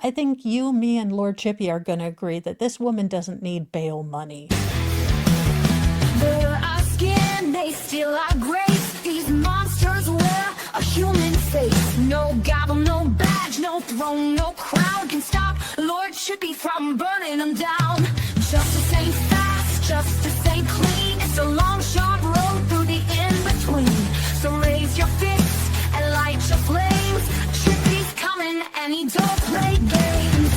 I think you, me, and Lord Chippy are going to agree that this woman doesn't need bail money. They're our skin, they steal our grace. These monsters wear a human face. No gavel, no badge, no throne, no crown can stop Lord Chippy from burning them down. Justice ain't fast, justice ain't clean. It's a long, sharp road through the in-between. So raise your fists and light your flames. Chippy's coming and he don't play games.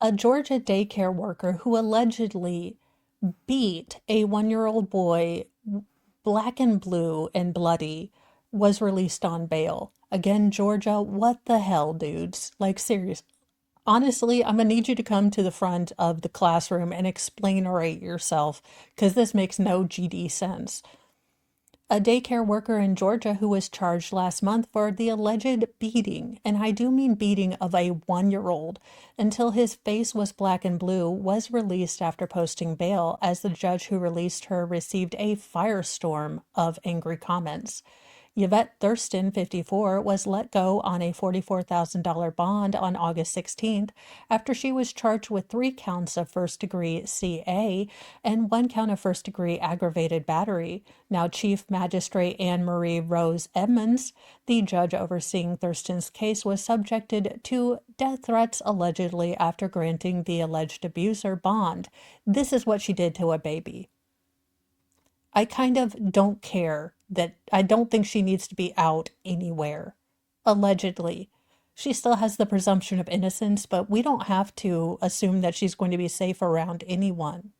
A Georgia daycare worker who allegedly beat a 1-year-old boy black and blue and bloody was released on bail. Again, Georgia, what the hell, dudes? Like, serious. Honestly, I'm gonna need you to come to the front of the classroom and explain or rate yourself, because this makes no GD sense. A daycare worker in Georgia who was charged last month for the alleged beating, and I do mean beating, of a 1-year-old until his face was black and blue, was released after posting bail, as the judge who released her received a firestorm of angry comments. Yvette Thurston, 54, was let go on a $44,000 bond on August 16th after she was charged with 3 counts of first-degree CA and 1 count of first-degree aggravated battery. Now, Chief Magistrate Anne Marie Rose Edmonds, the judge overseeing Thurston's case, was subjected to death threats allegedly after granting the alleged abuser bond. This is what she did to a baby. I kind of don't care that I don't think she needs to be out anywhere. Allegedly. She still has the presumption of innocence, but we don't have to assume that she's going to be safe around anyone.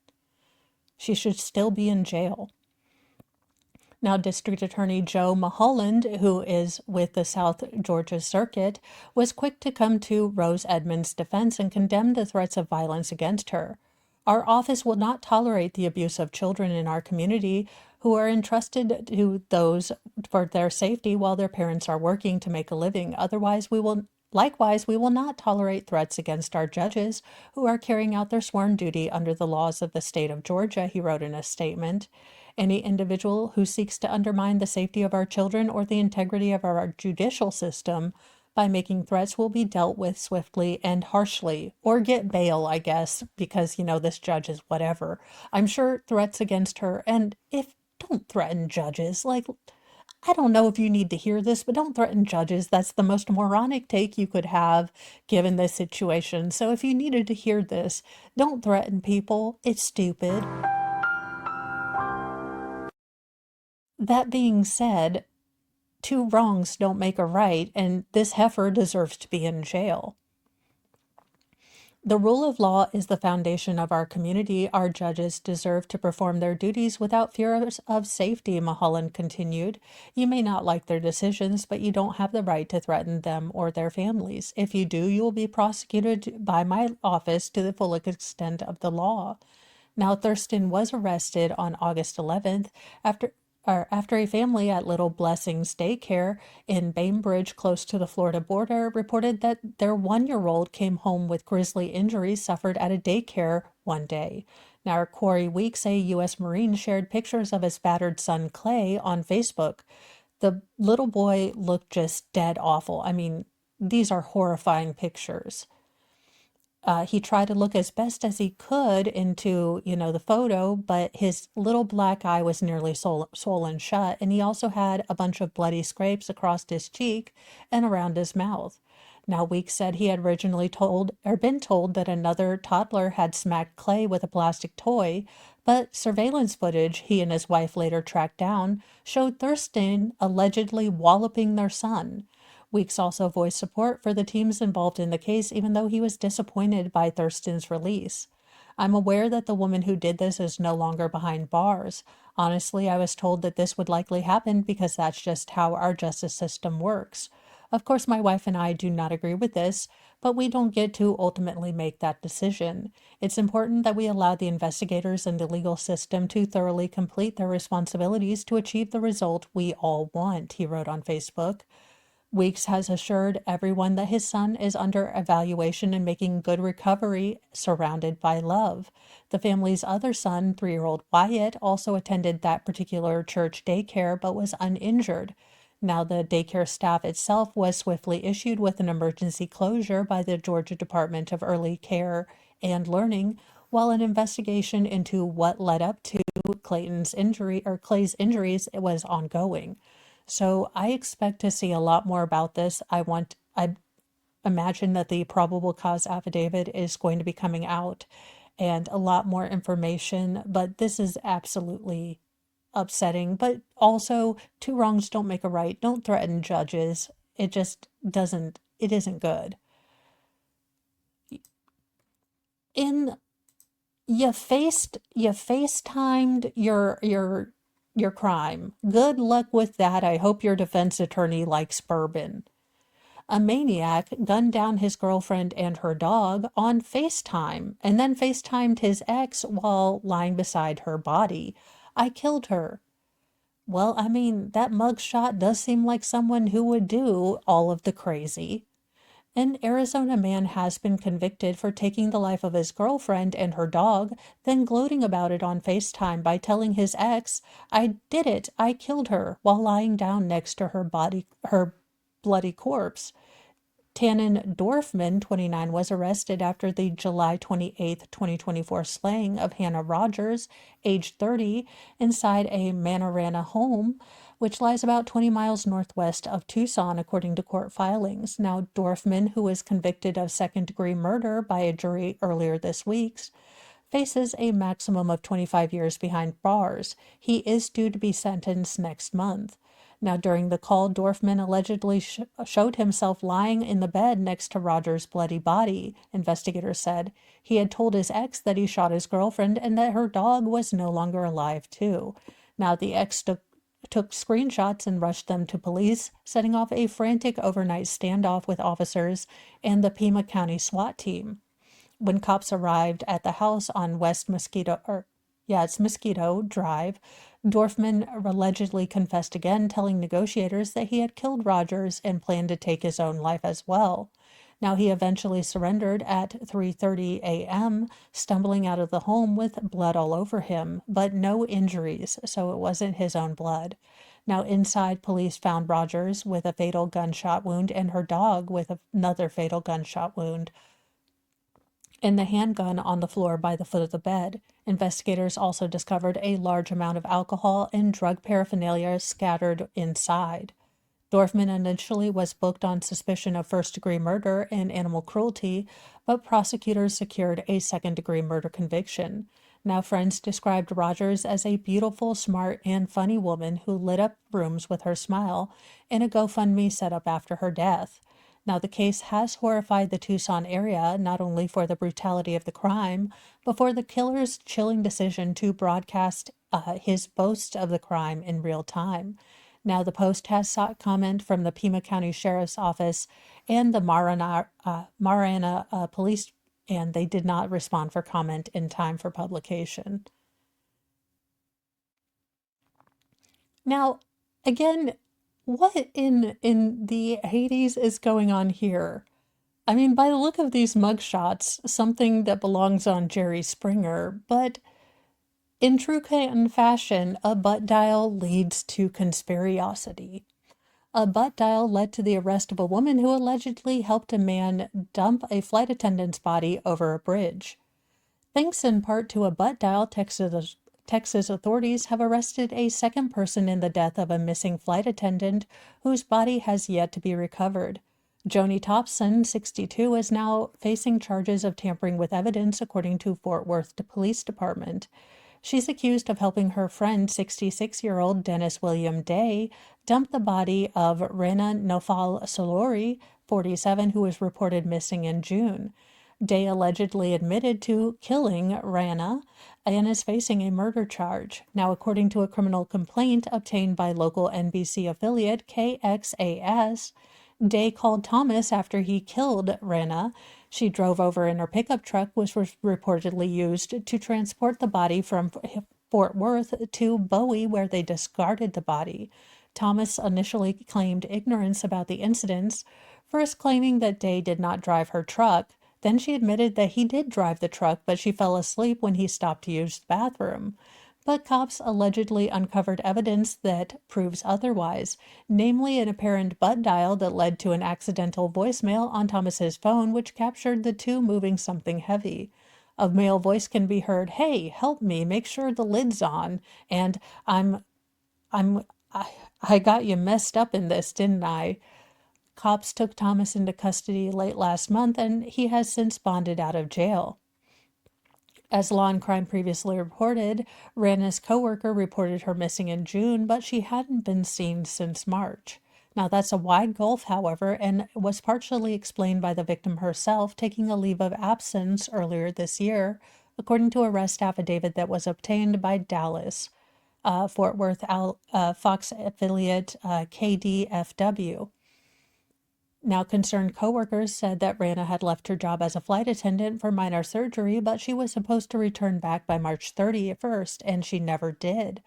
She should still be in jail. Now, District Attorney Joe Mulholland, who is with the South Georgia Circuit, was quick to come to Rose Edmonds' defense and condemn the threats of violence against her. Our office will not tolerate the abuse of children in our community who are entrusted to those for their safety while their parents are working to make a living. Likewise, we will not tolerate threats against our judges who are carrying out their sworn duty under the laws of the state of Georgia, he wrote in a statement. Any individual who seeks to undermine the safety of our children or the integrity of our judicial system by making threats will be dealt with swiftly and harshly, or get bail, I guess, because, this judge is whatever. I'm sure threats against her, and don't threaten judges. Like, I don't know if you need to hear this, but don't threaten judges. That's the most moronic take you could have given this situation. So if you needed to hear this, don't threaten people. It's stupid. That being said, 2 wrongs don't make a right, and this heifer deserves to be in jail. The rule of law is the foundation of our community. Our judges deserve to perform their duties without fear of safety, Mulholland continued. You may not like their decisions, but you don't have the right to threaten them or their families. If you do, you will be prosecuted by my office to the full extent of the law. Now, Thurston was arrested on August 11th after a family at Little Blessings Daycare in Bainbridge, close to the Florida border, reported that their 1-year-old came home with grisly injuries suffered at a daycare one day. Now, Corey Weeks, a U.S. Marine, shared pictures of his battered son Clay on Facebook. The little boy looked just dead awful. I mean, these are horrifying pictures. He tried to look as best as he could into, the photo, but his little black eye was nearly swollen shut, and he also had a bunch of bloody scrapes across his cheek and around his mouth. Now, Weeks said he had originally been told that another toddler had smacked Clay with a plastic toy, but surveillance footage he and his wife later tracked down showed Thurston allegedly walloping their son. Weeks also voiced support for the teams involved in the case, even though he was disappointed by Thurston's release. I'm aware that the woman who did this is no longer behind bars. Honestly, I was told that this would likely happen because that's just how our justice system works. Of course, my wife and I do not agree with this, but we don't get to ultimately make that decision. It's important that we allow the investigators and the legal system to thoroughly complete their responsibilities to achieve the result we all want, he wrote on Facebook. Weeks has assured everyone that his son is under evaluation and making good recovery, surrounded by love. The family's other son, 3-year-old Wyatt, also attended that particular church daycare but was uninjured. Now, the daycare staff itself was swiftly issued with an emergency closure by the Georgia Department of Early Care and Learning, while an investigation into what led up to Clay's injuries was ongoing. So I expect to see a lot more about this. I imagine that the probable cause affidavit is going to be coming out and a lot more information, but this is absolutely upsetting. But also, two wrongs don't make a right. Don't threaten judges. It just doesn't, it isn't good. In you FaceTimed your crime. Good luck with that. I hope your defense attorney likes bourbon. A maniac gunned down his girlfriend and her dog on FaceTime and then FaceTimed his ex while lying beside her body. I killed her. Well, I mean, that mugshot does seem like someone who would do all of the crazy. An Arizona man has been convicted for taking the life of his girlfriend and her dog, then gloating about it on FaceTime by telling his ex, "I did it, I killed her," while lying down next to her bloody corpse. Tannen Dorfman, 29, was arrested after the July 28, 2024 slaying of Hannah Rogers, age 30, inside a Manorana home, which lies about 20 miles northwest of Tucson, according to court filings. Now, Dorfman, who was convicted of second-degree murder by a jury earlier this week, faces a maximum of 25 years behind bars. He is due to be sentenced next month. Now, during the call, Dorfman allegedly showed himself lying in the bed next to Roger's bloody body, investigators said. He had told his ex that he shot his girlfriend and that her dog was no longer alive, too. Now, the ex took screenshots and rushed them to police, setting off a frantic overnight standoff with officers and the Pima County SWAT team. When cops arrived at the house on Mosquito Drive, Dorfman allegedly confessed again, telling negotiators that he had killed Rogers and planned to take his own life as well. Now, he eventually surrendered at 3:30 a.m., stumbling out of the home with blood all over him, but no injuries, so it wasn't his own blood. Now, inside, police found Rogers with a fatal gunshot wound and her dog with another fatal gunshot wound, and the handgun on the floor by the foot of the bed. Investigators also discovered a large amount of alcohol and drug paraphernalia scattered inside. Dorfman initially was booked on suspicion of first-degree murder and animal cruelty, but prosecutors secured a second-degree murder conviction. Now, friends described Rogers as a beautiful, smart, and funny woman who lit up rooms with her smile in a GoFundMe set up after her death. Now, the case has horrified the Tucson area, not only for the brutality of the crime, but for the killer's chilling decision to broadcast his boast of the crime in real time. Now, the Post has sought comment from the Pima County Sheriff's Office and the Marana Police, and they did not respond for comment in time for publication. Now, again, what in the Hades is going on here? I mean, by the look of these mugshots, something that belongs on Jerry Springer, but in true Canton fashion, a butt dial leads to conspiracy. A butt dial led to the arrest of a woman who allegedly helped a man dump a flight attendant's body over a bridge. Thanks in part to a butt dial, Texas authorities have arrested a second person in the death of a missing flight attendant whose body has yet to be recovered. Joni Thompson, 62, is now facing charges of tampering with evidence, according to Fort Worth Police Department. She's accused of helping her friend, 66-year-old Dennis William Day, dump the body of Rana Nofal Solori, 47, who was reported missing in June. Day allegedly admitted to killing Rana and is facing a murder charge. Now, according to a criminal complaint obtained by local NBC affiliate KXAS, Day called Thomas after he killed Rana. She drove over in her pickup truck, which was reportedly used to transport the body from Fort Worth to Bowie, where they discarded the body. Thomas initially claimed ignorance about the incidents, first claiming that Day did not drive her truck. Then she admitted that he did drive the truck, but she fell asleep when he stopped to use the bathroom. But cops allegedly uncovered evidence that proves otherwise, namely an apparent butt dial that led to an accidental voicemail on Thomas's phone, which captured the two moving something heavy. A male voice can be heard, "Hey, help me, make sure the lid's on," and I'm I'm I got you messed up in this, didn't I? Cops took Thomas into custody late last month and he has since bonded out of jail. As Law and Crime previously reported, Rana's coworker reported her missing in June, but she hadn't been seen since March. Now, that's a wide gulf, however, and was partially explained by the victim herself taking a leave of absence earlier this year, according to arrest affidavit that was obtained by Dallas, Fort Worth Fox affiliate KDFW. Now, concerned coworkers said that Rana had left her job as a flight attendant for minor surgery, but she was supposed to return back by March 31st, and she never did.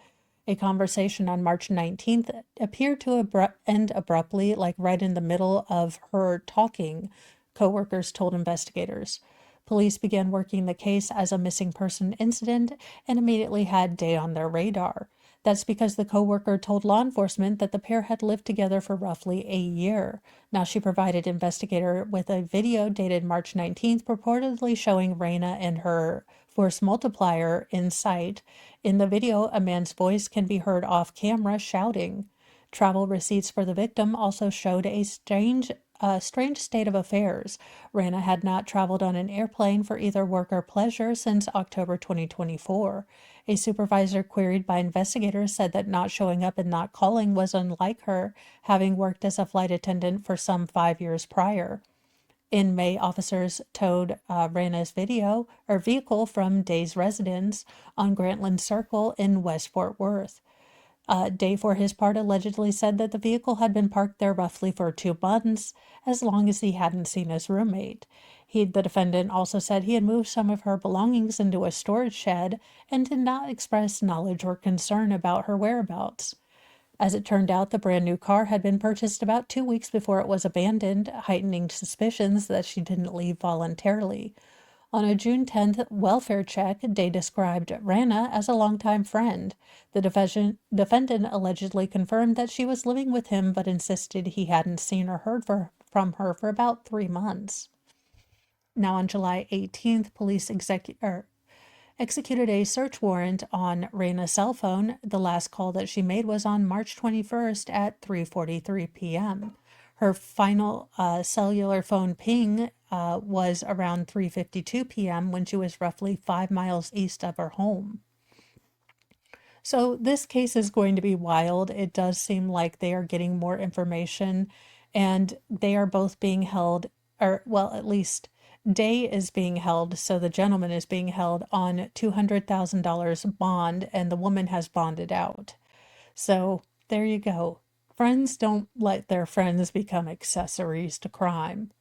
A conversation on March 19th appeared to end abruptly, like right in the middle of her talking, coworkers told investigators. Police began working the case as a missing person incident and immediately had Day on their radar. That's because the coworker told law enforcement that the pair had lived together for roughly a year. Now, she provided investigator with a video dated March 19th, purportedly showing Rana and her force multiplier in sight. In the video, a man's voice can be heard off camera shouting. Travel receipts for the victim also showed a strange state of affairs. Rana had not traveled on an airplane for either work or pleasure since October 2024. A supervisor queried by investigators said that not showing up and not calling was unlike her, having worked as a flight attendant for some 5 years prior. In May, officers towed Rana's vehicle from Day's residence on Grantland Circle in West Fort Worth. Day, for his part, allegedly said that the vehicle had been parked there roughly for 2 months, as long as he hadn't seen his roommate. The defendant also said he had moved some of her belongings into a storage shed and did not express knowledge or concern about her whereabouts. As it turned out, the brand new car had been purchased about 2 weeks before it was abandoned, heightening suspicions that she didn't leave voluntarily. On a June 10th welfare check, Day described Rana as a longtime friend. The defendant allegedly confirmed that she was living with him but insisted he hadn't seen or heard from her for about 3 months. Now, on July 18th, police executed a search warrant on Rana's cell phone. The last call that she made was on March 21st at 3:43 p.m. Her final cellular phone ping was around 3:52 p.m. when she was roughly 5 miles east of her home. So this case is going to be wild. It does seem like they are getting more information and they are both being held, or well, at least Day is being held, so the gentleman is being held on $200,000 bond and the woman has bonded out. So there you go. Friends don't let their friends become accessories to crime.